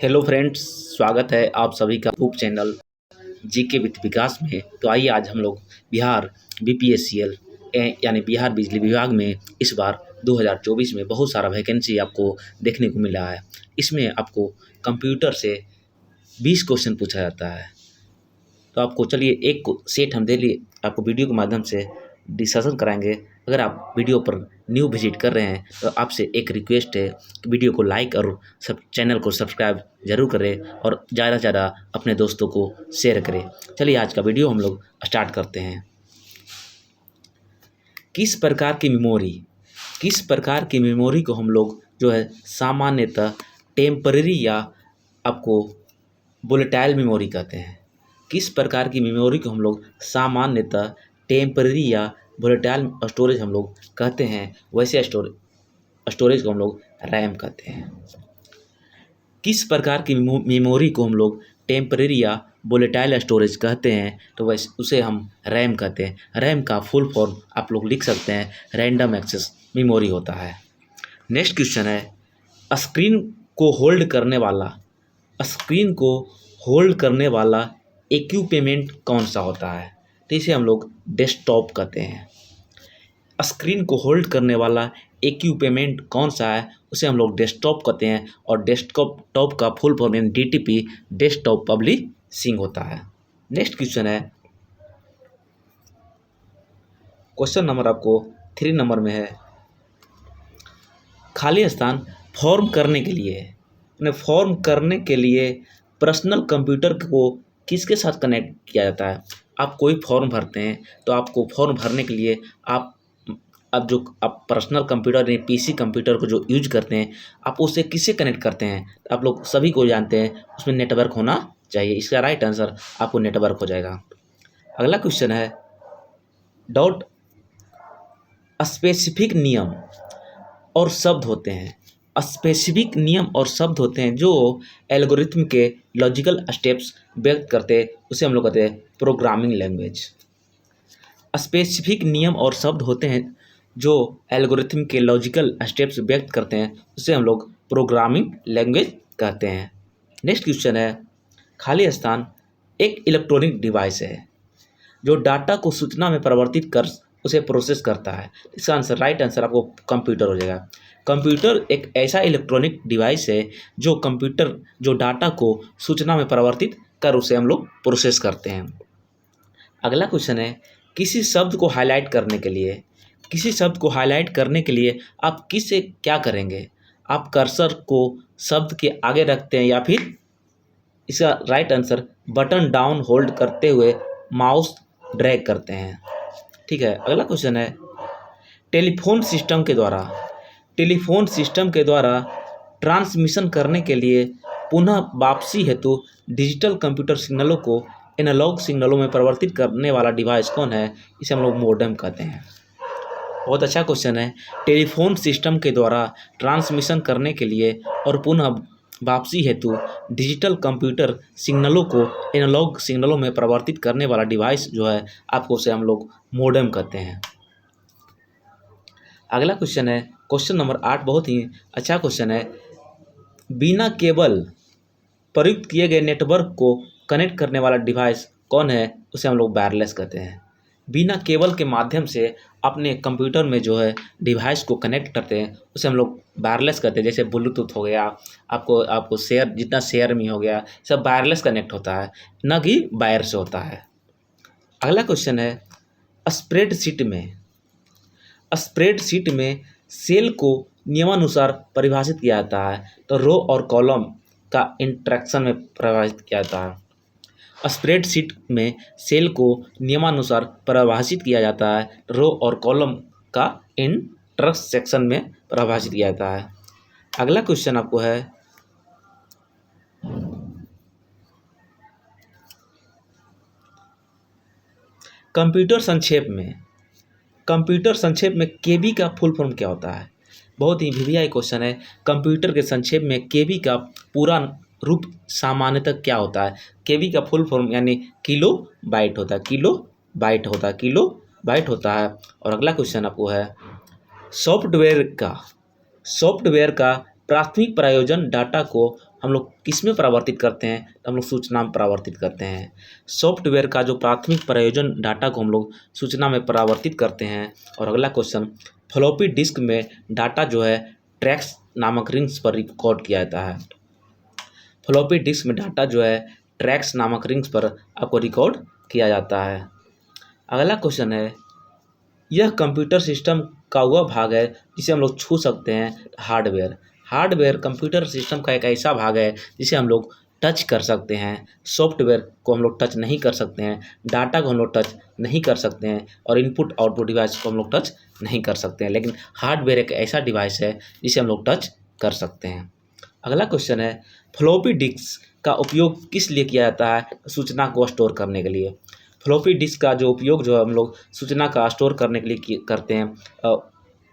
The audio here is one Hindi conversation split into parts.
हेलो फ्रेंड्स, स्वागत है आप सभी का यूट्यूब चैनल जीके विद विकास में। तो आइए आज हम लोग बिहार बीपीएससीएल यानी बिहार बिजली विभाग में इस बार 2024 में बहुत सारा वैकेंसी आपको देखने को मिला है। इसमें आपको कंप्यूटर से 20 क्वेश्चन पूछा जाता है। तो आपको चलिए एक सेट हम डेली आपको वीडियो के माध्यम से डिस्कशन कराएंगे। अगर आप वीडियो पर न्यू विजिट कर रहे हैं तो आपसे एक रिक्वेस्ट है कि वीडियो को लाइक और सब चैनल को सब्सक्राइब जरूर करें और ज़्यादा से ज़्यादा अपने दोस्तों को शेयर करें। चलिए आज का वीडियो हम लोग स्टार्ट करते हैं। किस प्रकार की मेमोरी को हम लोग जो है सामान्यतः टेम्पररी या आपको वोलेटाइल मेमोरी कहते हैं। किस प्रकार की मेमोरी को हम लोग सामान्यतः टेम्पररी या वोलेटाइल स्टोरेज हम लोग कहते हैं, वैसे स्टोरेज को हम लोग रैम कहते हैं। किस प्रकार की मेमोरी को हम लोग टेम्पररी या वोलेटाइल स्टोरेज कहते हैं तो वैसे उसे हम रैम कहते हैं। रैम का फुल फॉर्म आप लोग लिख सकते हैं, रैंडम एक्सेस मेमोरी होता है। नेक्स्ट क्वेश्चन है, स्क्रीन को होल्ड करने वाला इक्विपमेंट कौन सा होता है? तो इसे हम लोग डेस्कटॉप कहते हैं। स्क्रीन को होल्ड करने वाला इक्विपमेंट कौन सा है, उसे हम लोग डेस्कटॉप कहते हैं। और डेस्कटॉप का फुल फॉर्म यानी डीटीपी डेस्कटॉप पब्लिशिंग होता है। नेक्स्ट क्वेश्चन है, क्वेश्चन नंबर आपको 3 नंबर में है, खाली स्थान फॉर्म करने के लिए पर्सनल कंप्यूटर को किसके साथ कनेक्ट किया जाता है? आप कोई फॉर्म भरते हैं तो आपको फॉर्म भरने के लिए आप पर्सनल कंप्यूटर यानी पीसी कंप्यूटर को जो यूज करते हैं, आप उसे किससे कनेक्ट करते हैं? आप लोग सभी को जानते हैं उसमें नेटवर्क होना चाहिए। इसका राइट आंसर आपको नेटवर्क हो जाएगा। अगला क्वेश्चन है, डॉट स्पेसिफिक नियम और शब्द होते हैं। स्पेसिफिक नियम और शब्द होते हैं जो एल्गोरिथम के लॉजिकल स्टेप्स व्यक्त करते हैं, उसे हम लोग कहते हैं प्रोग्रामिंग लैंग्वेज। स्पेसिफिक नियम और शब्द होते हैं जो एल्गोरिथम के लॉजिकल स्टेप्स व्यक्त करते हैं, उसे हम लोग प्रोग्रामिंग लैंग्वेज कहते हैं। नेक्स्ट क्वेश्चन है, खाली स्थान एक इलेक्ट्रॉनिक डिवाइस है जो डाटा को सूचना में परिवर्तित कर उसे प्रोसेस करता है। इसका आंसर राइट आंसर आपको कंप्यूटर हो जाएगा। कंप्यूटर एक ऐसा इलेक्ट्रॉनिक डिवाइस है जो डाटा को सूचना में परिवर्तित कर उसे हम लोग प्रोसेस करते हैं। अगला क्वेश्चन है, किसी शब्द को हाईलाइट करने के लिए आप किससे क्या करेंगे? आप कर्सर को शब्द के आगे रखते हैं या फिर इसका right answer button down hold करते हुए माउस ड्रैग करते हैं। ठीक है। अगला क्वेश्चन है, टेलीफोन सिस्टम के द्वारा ट्रांसमिशन करने के लिए पुनः वापसी हेतु डिजिटल कंप्यूटर सिग्नलों को एनालॉग सिग्नलों में परिवर्तित करने वाला डिवाइस कौन है? इसे हम लोग मॉडेम कहते हैं। बहुत अच्छा क्वेश्चन है। टेलीफोन सिस्टम के द्वारा ट्रांसमिशन करने के लिए और पुनः वापसी हेतु डिजिटल कंप्यूटर सिग्नलों को एनालॉग सिग्नलों में परिवर्तित करने वाला डिवाइस जो है आपको उसे हम लोग मॉडेम कहते हैं। अगला क्वेश्चन है, क्वेश्चन नंबर 8, बहुत ही अच्छा क्वेश्चन है। बिना केबल प्रयुक्त किए गए नेटवर्क को कनेक्ट करने वाला डिवाइस कौन है? उसे हम लोग वायरलेस कहते हैं। बिना केबल के माध्यम से अपने कंप्यूटर में जो है डिवाइस को कनेक्ट करते हैं, उसे हम लोग वायरलेस कहते हैं। जैसे ब्लूटूथ हो गया, आपको जितना शेयर में हो गया, सब वायरलेस कनेक्ट होता है, न कि वायर से होता है। अगला क्वेश्चन है, स्प्रेडशीट में सेल को नियमानुसार परिभाषित किया जाता है, तो रो और कॉलम का इंटरेक्शन में परिभाषित किया जाता है। स्प्रेडशीट में सेल को नियमानुसार परिभाषित किया जाता है, रो और कॉलम का इंटरसेक्शन में परिभाषित किया जाता है। अगला क्वेश्चन आपको है, कंप्यूटर संक्षेप में केबी का फुल फॉर्म क्या होता है? बहुत ही वीवीआई क्वेश्चन है। कंप्यूटर के संक्षेप में केबी का पूरा रूप सामान्यतः क्या होता है? केबी का फुल फॉर्म यानी किलो बाइट होता है। और अगला क्वेश्चन आपको है, सॉफ्टवेयर का प्राथमिक प्रयोजन डाटा को हम लोग किस में परावर्तित करते हैं, तो हम लोग सूचना में परावर्तित करते हैं। सॉफ्टवेयर का जो प्राथमिक प्रयोजन डाटा को हम लोग सूचना में परावर्तित करते हैं। और अगला क्वेश्चन, फ्लॉपी डिस्क में डाटा जो है ट्रैक्स नामक रिंग्स पर रिकॉर्ड किया जाता है। फ्लॉपी डिस्क में डाटा जो है ट्रैक्स नामक रिंग्स पर आपको रिकॉर्ड किया जाता है। अगला क्वेश्चन है, यह कंप्यूटर सिस्टम का वह भाग है जिसे हम लोग छू सकते हैं, हार्डवेयर। हार्डवेयर कंप्यूटर सिस्टम का एक ऐसा भाग है जिसे हम लोग टच कर सकते हैं। सॉफ्टवेयर को हम लोग टच नहीं कर सकते हैं, डाटा को हम लोग टच नहीं कर सकते हैं, और इनपुट आउटपुट डिवाइस को हम लोग टच नहीं कर सकते हैं। लेकिन हार्डवेयर एक ऐसा डिवाइस है जिसे हम लोग टच कर सकते हैं। अगला क्वेश्चन है, फ्लॉपी डिस्क का उपयोग किस लिए किया जाता है, सूचना को स्टोर करने के लिए। फ्लॉपी डिस्क का जो उपयोग जो हम लोग सूचना का स्टोर करने के लिए करते हैं।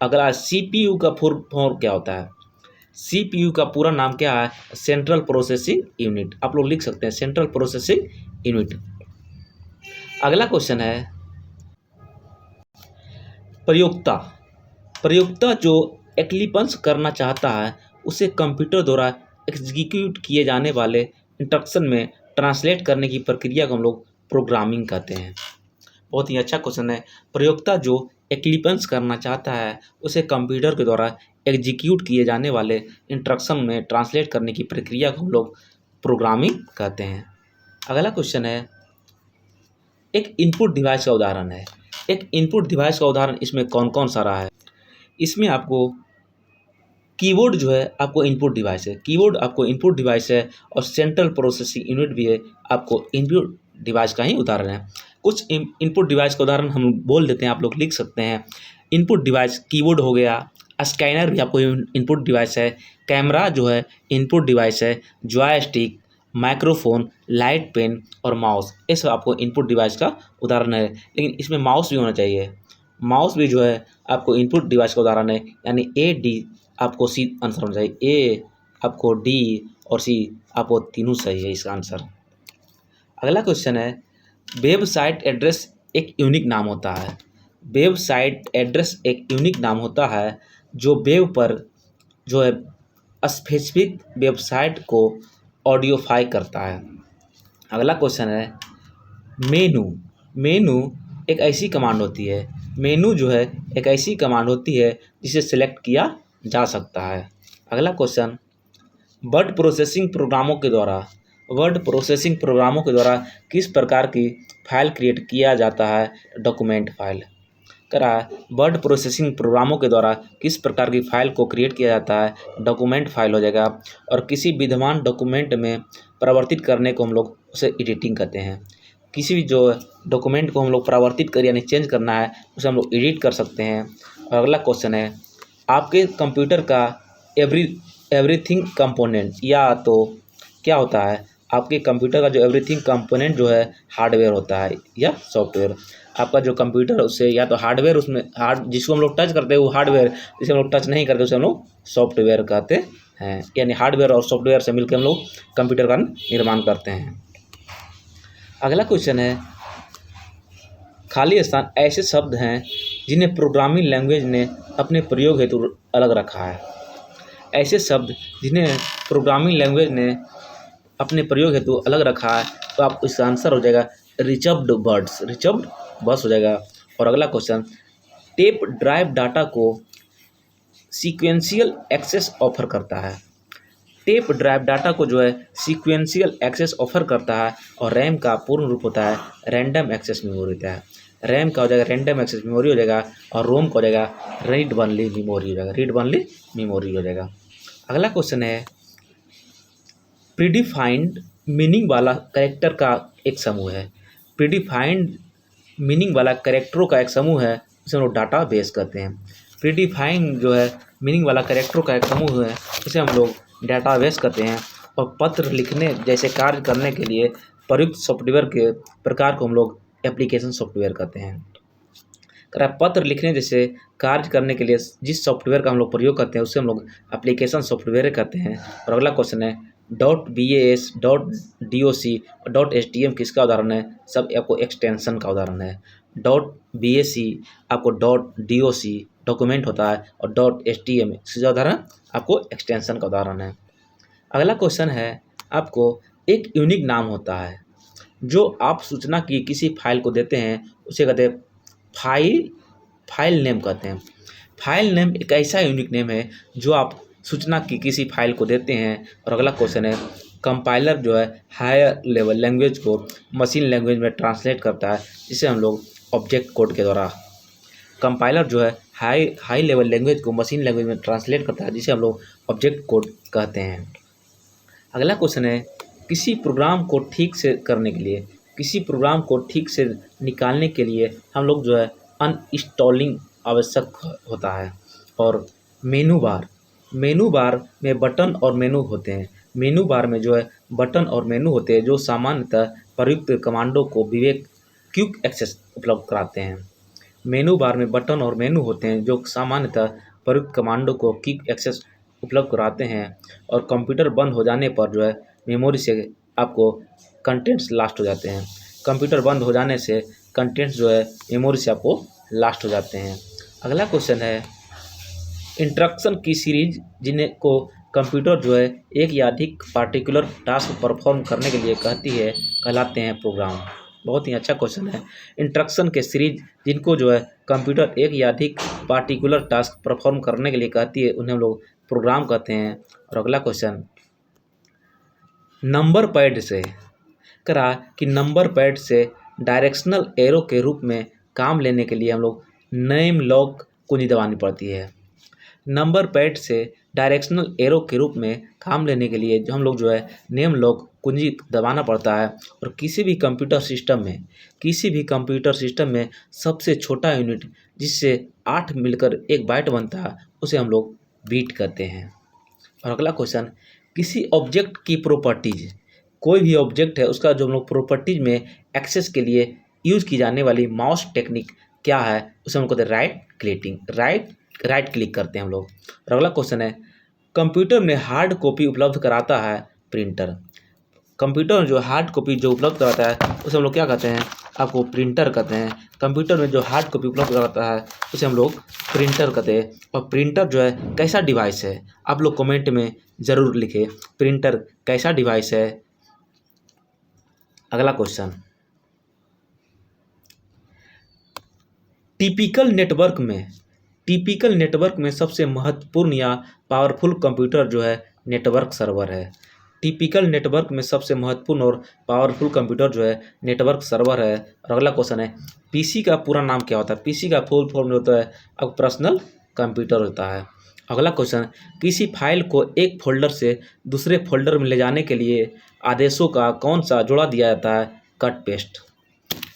अगला, सीपीयू का फुल फॉर्म क्या होता है। सीपीयू का पूरा नाम क्या है, सेंट्रल प्रोसेसिंग यूनिट। आप लोग लिख सकते हैं सेंट्रल प्रोसेसिंग यूनिट। अगला क्वेश्चन है, प्रयोक्ता। प्रयोक्ता जो एक्लिपंस करना चाहता है उसे कंप्यूटर द्वारा एग्जीक्यूट किए जाने वाले इंस्ट्रक्शन में ट्रांसलेट करने की प्रक्रिया को हम लोग प्रोग्रामिंग कहते हैं। बहुत ही अच्छा क्वेश्चन है। प्रयोक्ता जो एक्लिपंस करना चाहता है उसे कंप्यूटर के द्वारा एग्जीक्यूट किए जाने वाले इंस्ट्रक्शन में ट्रांसलेट करने की प्रक्रिया को हम लोग प्रोग्रामिंग कहते हैं। अगला क्वेश्चन है, एक इनपुट डिवाइस का उदाहरण है। एक इनपुट डिवाइस का उदाहरण इसमें कौन कौन सा रहा है। इसमें आपको कीबोर्ड जो है आपको इनपुट डिवाइस है, कीबोर्ड आपको इनपुट डिवाइस है, और सेंट्रल प्रोसेसिंग यूनिट भी है आपको इनपुट डिवाइस का ही उदाहरण है। कुछ इनपुट डिवाइस का उदाहरण हम बोल देते हैं, आप लोग लिख सकते हैं। इनपुट डिवाइस कीबोर्ड हो गया, स्कैनर भी आपको इनपुट डिवाइस है, कैमरा जो है इनपुट डिवाइस है, जॉयस्टिक, माइक्रोफोन, लाइट पेन और माउस, ये सब आपको इनपुट डिवाइस का उदाहरण है। लेकिन इसमें माउस भी होना चाहिए, माउस भी जो है आपको इनपुट डिवाइस का उदाहरण है। यानी ए डी आपको सी आंसर होना चाहिए, ए आपको डी और सी आपको तीनों सही है इसका आंसर। अगला क्वेश्चन है, वेबसाइट एड्रेस एक यूनिक नाम होता है। वेबसाइट एड्रेस एक यूनिक नाम होता है जो वेब पर जो है स्पेसिफिक वेबसाइट को ऑडियोफाई करता है। अगला क्वेश्चन है, मेनू। मेनू एक ऐसी कमांड होती है, मेनू जो है एक ऐसी कमांड होती है जिसे सेलेक्ट किया जा सकता है। अगला क्वेश्चन, वर्ड प्रोसेसिंग प्रोग्रामों के द्वारा, वर्ड प्रोसेसिंग प्रोग्रामों के द्वारा किस प्रकार की फाइल क्रिएट किया जाता है, डॉक्यूमेंट फाइल। करा, वर्ड प्रोसेसिंग प्रोग्रामों के द्वारा किस प्रकार की फाइल को क्रिएट किया जाता है, डॉक्यूमेंट फाइल हो जाएगा। और किसी विद्यमान डॉक्यूमेंट में परिवर्तित करने को हम लोग उसे एडिटिंग कहते हैं। किसी भी जो डॉक्यूमेंट को हम लोग परिवर्तित कर यानी चेंज करना है उसे हम लोग एडिट कर सकते हैं। और अगला क्वेश्चन है, आपके कंप्यूटर का एवरीथिंग कंपोनेंट या तो क्या होता है। आपके कंप्यूटर का जो एवरीथिंग कंपोनेंट जो है हार्डवेयर होता है या सॉफ्टवेयर। आपका जो कंप्यूटर है उससे या तो हार्डवेयर, उसमें जिसको हम लोग टच करते हैं वो हार्डवेयर, जिसे हम लोग टच नहीं करते उसे हम लोग सॉफ्टवेयर कहते हैं। यानी हार्डवेयर और सॉफ्टवेयर से मिलकर हम लोग कंप्यूटर का निर्माण करते हैं। अगला क्वेश्चन है, खाली स्थान ऐसे शब्द हैं जिन्हें प्रोग्रामिंग लैंग्वेज ने अपने प्रयोग हेतु अलग रखा है। ऐसे शब्द जिन्हें प्रोग्रामिंग लैंग्वेज ने अपने प्रयोग हेतु अलग रखा है, तो आप इसका आंसर हो जाएगा रिजर्व्ड वर्ड्स, रिजर्व्ड वर्ड्स हो जाएगा। और अगला क्वेश्चन, टेप ड्राइव डाटा को सीक्वेंशियल एक्सेस ऑफर करता है। टेप ड्राइव डाटा को जो है सीक्वेंशियल एक्सेस ऑफर करता है। और रैम का पूर्ण रूप होता है रैंडम एक्सेस मेमोरी होता है। रैम का हो जाएगा रैंडम एक्सेस मेमोरी हो जाएगा, और रोम का हो जाएगा रीड ओनली मेमोरी हो जाएगा, रीड ओनली मेमोरी हो जाएगा। अगला क्वेश्चन है, प्रीडिफाइंड मीनिंग वाला कैरेक्टर का एक समूह है। प्रीडिफाइंड मीनिंग वाला कैरेक्टरों का एक समूह है, उसे हम लोग डाटा बेस कहते हैं। प्रीडिफाइंड जो है मीनिंग वाला कैरेक्टरों का एक समूह है, उसे हम लोग डाटाबेस कहते हैं। और पत्र लिखने जैसे कार्य करने के लिए प्रयुक्त सॉफ्टवेयर के प्रकार को हम लोग एप्लीकेशन सॉफ्टवेयर कहते हैं। पत्र लिखने जैसे कार्य करने के लिए जिस सॉफ्टवेयर का हम लोग प्रयोग करते हैं उसे हम लोग एप्लीकेशन सॉफ्टवेयर कहते हैं। और अगला क्वेश्चन है, .bas, .doc और .stm किसका उदाहरण है, सब आपको एक्सटेंशन का उदाहरण है। .bac आपको .doc डॉक्यूमेंट होता है और .html इसका उदाहरण आपको एक्सटेंशन का उदाहरण है। अगला क्वेश्चन है, आपको एक यूनिक नाम होता है जो आप सूचना की किसी फाइल को देते हैं, उसे कहते हैं फाइल नेम कहते हैं। फाइल नेम एक ऐसा यूनिक नेम है जो आप सूचना की किसी फाइल को देते हैं। और अगला क्वेश्चन है, कंपाइलर जो है हायर लेवल लैंग्वेज को मशीन लैंग्वेज में ट्रांसलेट करता है, जिसे हम लोग ऑब्जेक्ट कोड के द्वारा, कंपाइलर जो है हाई लेवल लैंग्वेज को मशीन लैंग्वेज में ट्रांसलेट करता है, जिसे हम लोग ऑब्जेक्ट कोड कहते हैं। अगला क्वेश्चन है, किसी प्रोग्राम को ठीक से करने के लिए, किसी प्रोग्राम को ठीक से निकालने के लिए हम लोग जो है अनइंस्टॉलिंग आवश्यक होता है। और मेनू बार में बटन और मेनू होते हैं। मेनू बार में जो है बटन और मेनू होते हैं जो सामान्यतः प्रयुक्त कमांडों को क्विक एक्सेस उपलब्ध कराते हैं। मेनू बार में बटन और मेनू होते हैं जो सामान्यतः प्रयुक्त कमांडों को क्विक एक्सेस उपलब्ध कराते हैं। और कंप्यूटर बंद हो जाने पर जो है मेमोरी से आपको कंटेंट्स लास्ट हो जाते हैं। कंप्यूटर बंद हो जाने से कंटेंट्स जो है मेमोरी से आपको लास्ट हो जाते हैं। अगला क्वेश्चन है, इंस्ट्रक्शन की सीरीज जिन्हें को कंप्यूटर जो है एक या अधिक पार्टिकुलर टास्क परफॉर्म करने के लिए कहती है, कहलाते हैं प्रोग्राम। बहुत ही अच्छा क्वेश्चन है। इंस्ट्रक्शन के सीरीज जिनको जो है कंप्यूटर एक या अधिक पार्टिकुलर टास्क परफॉर्म करने के लिए कहती है, उन्हें हम लोग प्रोग्राम कहते हैं। और अगला क्वेश्चन, नंबर पैड से करा कि नंबर पैड से डायरेक्शनल एरो के रूप में काम लेने के लिए हम लोग नेम लॉक कुंजी दबानी पड़ती है। नंबर पैड से डायरेक्शनल एरो के रूप में काम लेने के लिए जो हम लोग जो है नेम लॉक कुंजी दबाना पड़ता है। और किसी भी कंप्यूटर सिस्टम में सबसे छोटा यूनिट जिससे 8 मिलकर एक बाइट बनता है, उसे हम लोग बीट कहते हैं। और अगला क्वेश्चन, किसी ऑब्जेक्ट की प्रॉपर्टीज, कोई भी ऑब्जेक्ट है उसका जो हम लोग प्रॉपर्टीज में एक्सेस के लिए यूज की जाने वाली माउस टेक्निक क्या है, उसे हम कहते हैं राइट क्लिक करते हैं हम लोग। और अगला क्वेश्चन है, कंप्यूटर में हार्ड कॉपी उपलब्ध कराता है प्रिंटर। कंप्यूटर में जो हार्ड कॉपी जो उपलब्ध कराता है उसे हम लोग क्या कहते हैं, आपको प्रिंटर कहते हैं। कंप्यूटर में जो हार्ड कॉपी उपलब्ध कराता है उसे हम लोग प्रिंटर कहते हैं। और प्रिंटर जो है कैसा डिवाइस है, आप लोग कमेंट में ज़रूर लिखें, प्रिंटर कैसा डिवाइस है। अगला क्वेश्चन, टिपिकल नेटवर्क में सबसे महत्वपूर्ण या पावरफुल कंप्यूटर जो है नेटवर्क सर्वर है। टिपिकल नेटवर्क में सबसे महत्वपूर्ण और पावरफुल कंप्यूटर जो है नेटवर्क सर्वर है। और अगला क्वेश्चन है, पीसी का पूरा नाम क्या होता है। पीसी का फुल फॉर्म होता है अब पर्सनल कंप्यूटर होता है। अगला क्वेश्चन, किसी फाइल को एक फोल्डर से दूसरे फोल्डर में ले जाने के लिए आदेशों का कौन सा जोड़ा दिया जाता है, कट पेस्ट।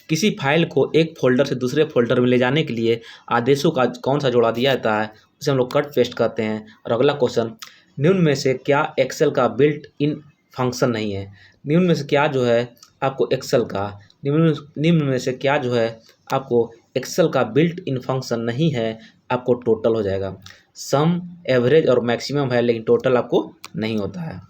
किसी फाइल को एक फोल्डर से दूसरे फोल्डर में ले जाने के लिए आदेशों का कौन सा जोड़ा दिया जाता है, उसे हम लोग कट पेस्ट कहते हैं। और अगला क्वेश्चन, निम्न में से क्या एक्सेल का बिल्ट इन फंक्शन नहीं है। निम्न में से क्या जो है आपको एक्सेल का निम्न में से क्या जो है आपको एक्सेल का बिल्ट इन फंक्शन नहीं है, आपको टोटल हो जाएगा। सम, एवरेज और मैक्सिमम है, लेकिन टोटल आपको नहीं होता है।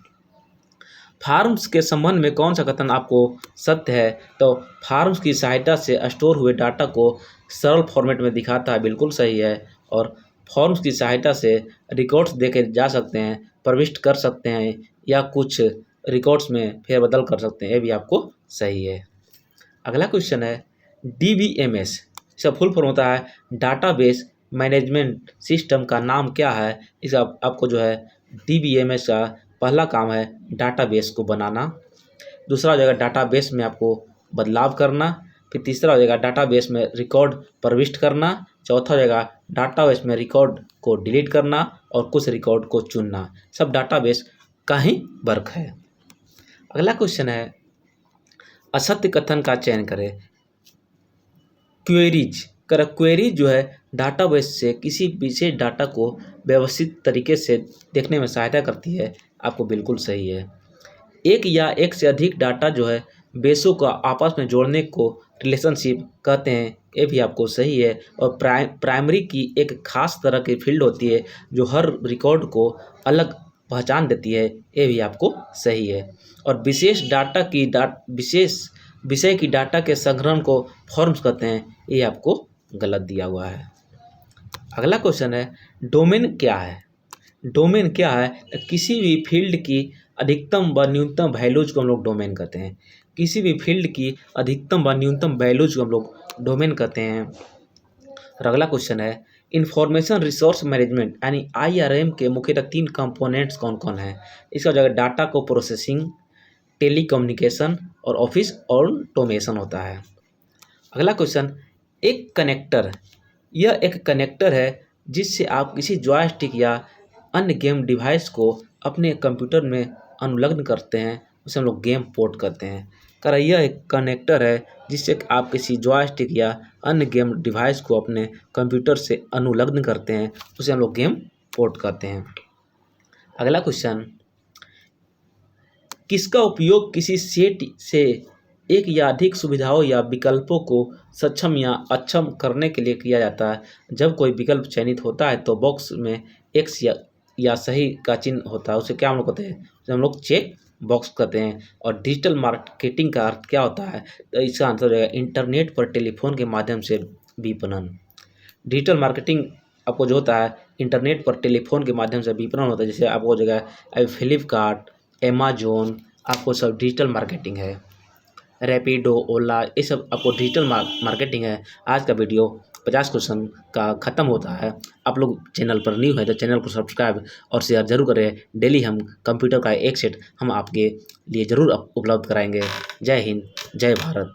फार्म्स के संबंध में कौन सा कथन आपको सत्य है, तो फार्म्स की सहायता से स्टोर हुए डाटा को सरल फॉर्मेट में दिखाता है, बिल्कुल सही है। और फॉर्म्स की सहायता से रिकॉर्ड्स देखे जा सकते हैं, प्रविष्ट कर सकते हैं या कुछ रिकॉर्ड्स में फेरबदल कर सकते हैं, ये भी आपको सही है। अगला क्वेश्चन है, DBMS इसका फुल फॉर्म होता है डाटाबेस मैनेजमेंट सिस्टम का नाम क्या है। इसका आपको जो है DBMS का पहला काम है डाटाबेस को बनाना, दूसरा हो जाएगा डाटाबेस में आपको बदलाव करना, फिर तीसरा हो जाएगा डाटाबेस में रिकॉर्ड प्रविष्ट करना, चौथा हो जाएगा डाटाबेस में रिकॉर्ड को डिलीट करना और कुछ रिकॉर्ड को चुनना। सब डाटाबेस का ही वर्क है। अगला क्वेश्चन है, असत्य कथन का चयन करें। क्वेरीज जो है डाटाबेस से किसी विशेष डाटा को व्यवस्थित तरीके से देखने में सहायता करती है, आपको बिल्कुल सही है। एक या एक से अधिक डाटा जो है बेसों को आपस में जोड़ने को रिलेशनशिप कहते हैं, ये भी आपको सही है। और प्राइमरी की एक खास तरह की फील्ड होती है जो हर रिकॉर्ड को अलग पहचान देती है, ये भी आपको सही है। और विशेष विषय की डाटा के संग्रहण को फॉर्म्स कहते हैं, ये आपको गलत दिया हुआ है। अगला क्वेश्चन है डोमेन क्या है। डोमेन क्या है? किसी भी फील्ड की अधिकतम व न्यूनतम वैल्यूज को हम लोग डोमेन कहते हैं। किसी भी फील्ड की अधिकतम व न्यूनतम वैल्यूज को हम लोग डोमेन कहते हैं। और अगला क्वेश्चन है इंफॉर्मेशन रिसोर्स मैनेजमेंट यानी IRM के मुख्यतः 3 कंपोनेंट्स कौन कौन हैं। इसका जगह डाटा को प्रोसेसिंग, टेलीकम्युनिकेशन और ऑफिस ऑटोमेशन होता है। अगला क्वेश्चन एक कनेक्टर, यह एक कनेक्टर है जिससे आप किसी जॉयस्टिक या अन्य गेम डिवाइस को अपने कंप्यूटर में अनुलग्न करते हैं, उसे हम लोग गेम पोर्ट करते हैं। कर यह एक कनेक्टर है जिससे आप किसी जॉयस्टिक या अन्य गेम डिवाइस को अपने कंप्यूटर से अनुलग्न करते हैं, उसे हम लोग गेम पोर्ट करते हैं। अगला क्वेश्चन किसका उपयोग किसी सेट से एक या अधिक सुविधाओं या विकल्पों को सक्षम या अक्षम करने के लिए किया जाता है। जब कोई विकल्प चयनित होता है तो बॉक्स में एक्स या सही का चिन्ह होता है, उसे क्या हम लोग कहते हैं? उसे हम लोग चेक बॉक्स कहते हैं। और डिजिटल मार्केटिंग का अर्थ क्या होता है? तो इसका आंसर हो जाएगा इंटरनेट पर टेलीफोन के माध्यम से विपणन। डिजिटल मार्केटिंग आपको जो होता है इंटरनेट पर टेलीफोन के माध्यम से विपणन होता है। जैसे आपको हो जाएगा फ्लिपकार्ट, अमेजोन, आपको सब डिजिटल मार्केटिंग है। रैपिडो, ओला, ये सब आपको डिजिटल मार्केटिंग है। आज का वीडियो 50 क्वेश्चन का ख़त्म होता है। आप लोग चैनल पर न्यू है तो चैनल को सब्सक्राइब और शेयर जरूर करें। डेली हम कंप्यूटर का एक सेट हम आपके लिए ज़रूर उपलब्ध कराएंगे। जय हिंद, जय भारत।